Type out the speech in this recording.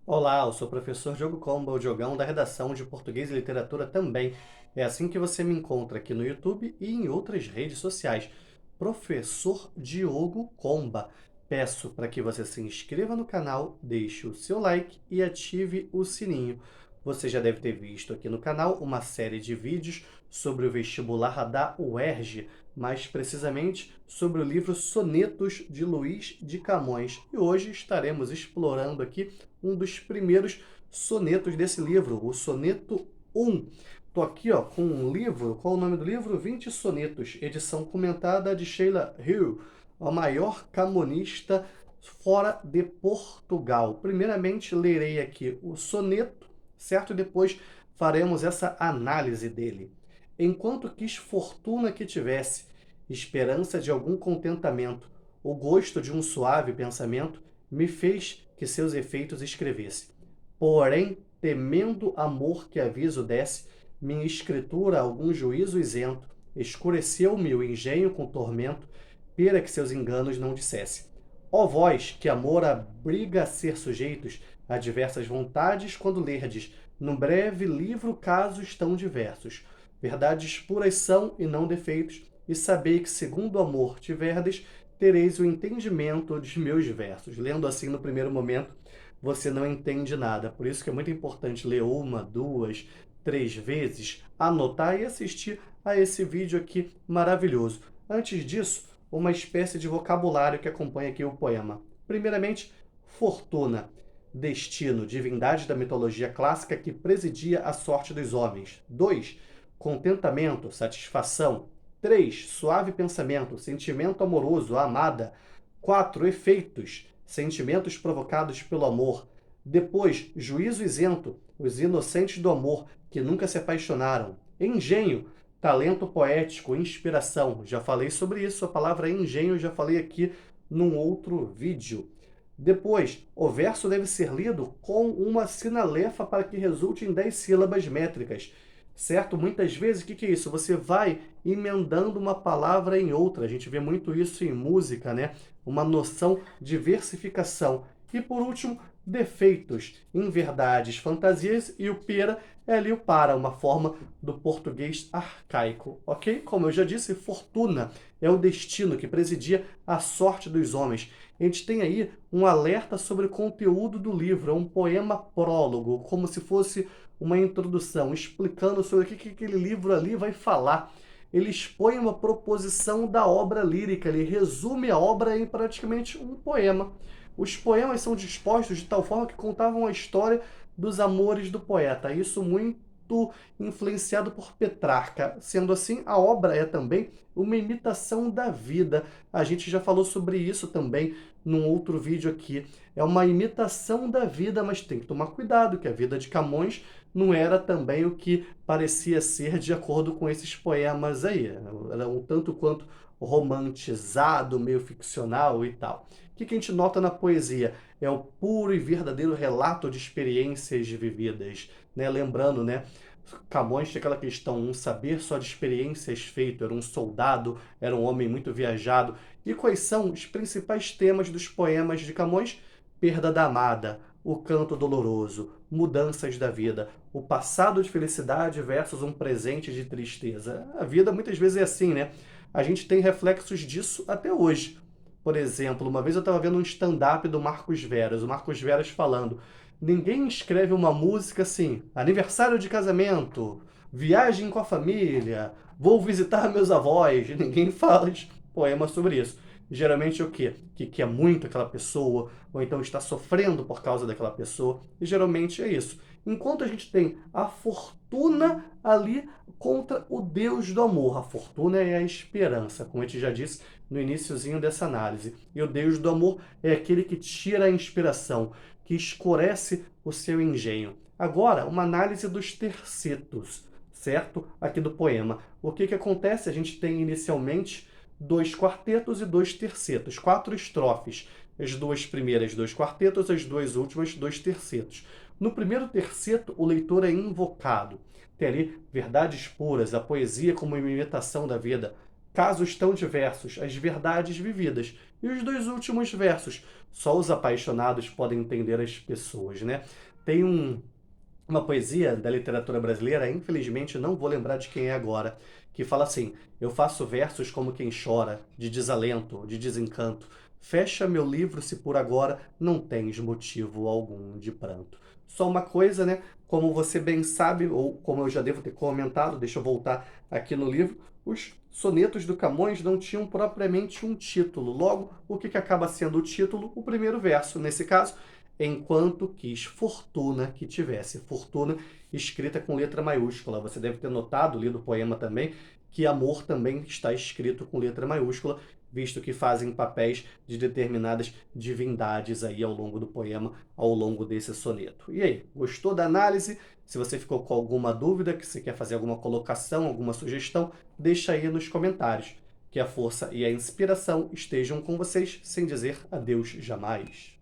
Olá, eu sou o professor Diogo Comba, o Diogão da redação de Português e Literatura também. É assim que você me encontra aqui no YouTube e em outras redes sociais. Professor Diogo Comba. Peço para que você se inscreva no canal, deixe o seu like e ative o sininho. Você já deve ter visto aqui no canal uma série de vídeos sobre o vestibular da UERJ, mais precisamente sobre o livro Sonetos de Luís de Camões. E hoje estaremos explorando aqui um dos primeiros sonetos desse livro, o soneto 1. Estou aqui com um livro, qual é o nome do livro? 20 Sonetos, edição comentada de Sheila Hill, a maior camonista fora de Portugal. Primeiramente, lerei aqui o soneto, certo? E depois faremos essa análise dele. Enquanto quis fortuna que tivesse, esperança de algum contentamento, o gosto de um suave pensamento, me fez que seus efeitos escrevesse. Porém, temendo amor que aviso desse, minha escritura algum juízo isento, escureceu-me o engenho com tormento, pera que seus enganos não dissesse. Ó vós, que amor abriga a ser sujeitos a diversas vontades, quando lerdes, num breve livro casos tão diversos. Verdades puras são e não defeitos, e sabei que segundo o amor tiverdes, tereis o entendimento de meus versos. Lendo assim no primeiro momento, você não entende nada. Por isso que é muito importante ler uma, duas, três vezes, anotar e assistir a esse vídeo aqui maravilhoso. Antes disso, uma espécie de vocabulário que acompanha aqui o poema. Primeiramente, fortuna, destino, divindade da mitologia clássica que presidia a sorte dos homens. 2. Contentamento, satisfação. 3. Suave pensamento, sentimento amoroso, amada. 4. Efeitos, sentimentos provocados pelo amor. Depois, juízo isento, os inocentes do amor, que nunca se apaixonaram. Engenho, talento poético, inspiração. Já falei sobre isso, a palavra engenho já falei aqui num outro vídeo. Depois, o verso deve ser lido com uma sinalefa para que resulte em 10 sílabas métricas. Certo? Muitas vezes, o que é isso? Você vai emendando uma palavra em outra. A gente vê muito isso em música, né? Uma noção de versificação. E por último, defeitos, inverdades, fantasias, e o pera é ali o para, uma forma do português arcaico, ok? Como eu já disse, fortuna é o destino que presidia a sorte dos homens. A gente tem aí um alerta sobre o conteúdo do livro, é um poema prólogo, como se fosse uma introdução, explicando sobre o que aquele livro ali vai falar. Ele expõe uma proposição da obra lírica, ele resume a obra em praticamente um poema. Os poemas são dispostos de tal forma que contavam a história dos amores do poeta. Isso muito influenciado por Petrarca. Sendo assim, a obra é também uma imitação da vida. A gente já falou sobre isso também num outro vídeo aqui. É uma imitação da vida, mas tem que tomar cuidado, que a vida de Camões não era também o que parecia ser de acordo com esses poemas aí. Era um tanto quanto romantizado, meio ficcional e tal. O que a gente nota na poesia? É o puro e verdadeiro relato de experiências vividas, né? Lembrando, né? Camões tinha aquela questão, um saber só de experiências feito, era um soldado, era um homem muito viajado. E quais são os principais temas dos poemas de Camões? Perda da amada, o canto doloroso, mudanças da vida, o passado de felicidade versus um presente de tristeza. A vida muitas vezes é assim, né? A gente tem reflexos disso até hoje. Por exemplo, uma vez eu estava vendo um stand-up do Marcos Veras, o Marcos Veras falando: ninguém escreve uma música assim, aniversário de casamento, viagem com a família, vou visitar meus avós. Ninguém faz poema sobre isso. Geralmente o quê? Que quer muito aquela pessoa, ou então está sofrendo por causa daquela pessoa. E geralmente é isso. Enquanto a gente tem a fortuna ali contra o Deus do amor. A fortuna é a esperança, como a gente já disse no iniciozinho dessa análise. E o Deus do amor é aquele que tira a inspiração, que escurece o seu engenho. Agora, uma análise dos tercetos, certo? Aqui do poema. O que acontece? A gente tem inicialmente 2 quartetos e 2 tercetos, 4 estrofes. As duas primeiras, 2 quartetos, as duas últimas, 2 tercetos. No primeiro terceto, o leitor é invocado. Tem ali verdades puras, a poesia como uma imitação da vida. casos tão diversos, as verdades vividas. E os dois últimos versos, só os apaixonados podem entender as pessoas, né? Tem uma poesia da literatura brasileira, infelizmente não vou lembrar de quem é agora, que fala assim: eu faço versos como quem chora, de desalento, de desencanto. Fecha meu livro se por agora não tens motivo algum de pranto. Só uma coisa, né? Como você bem sabe, ou como eu já devo ter comentado, deixa eu voltar aqui no livro, os sonetos do Camões não tinham propriamente um título. Logo, o que acaba sendo o título? O primeiro verso. Nesse caso, enquanto quis fortuna que tivesse. Fortuna escrita com letra maiúscula. Você deve ter notado, lido o poema também, que amor também está escrito com letra maiúscula, visto que fazem papéis de determinadas divindades aí ao longo do poema, ao longo desse soneto. E aí, gostou da análise? Se você ficou com alguma dúvida, que você quer fazer alguma colocação, alguma sugestão, deixa aí nos comentários. Que a força e a inspiração estejam com vocês, sem dizer adeus jamais.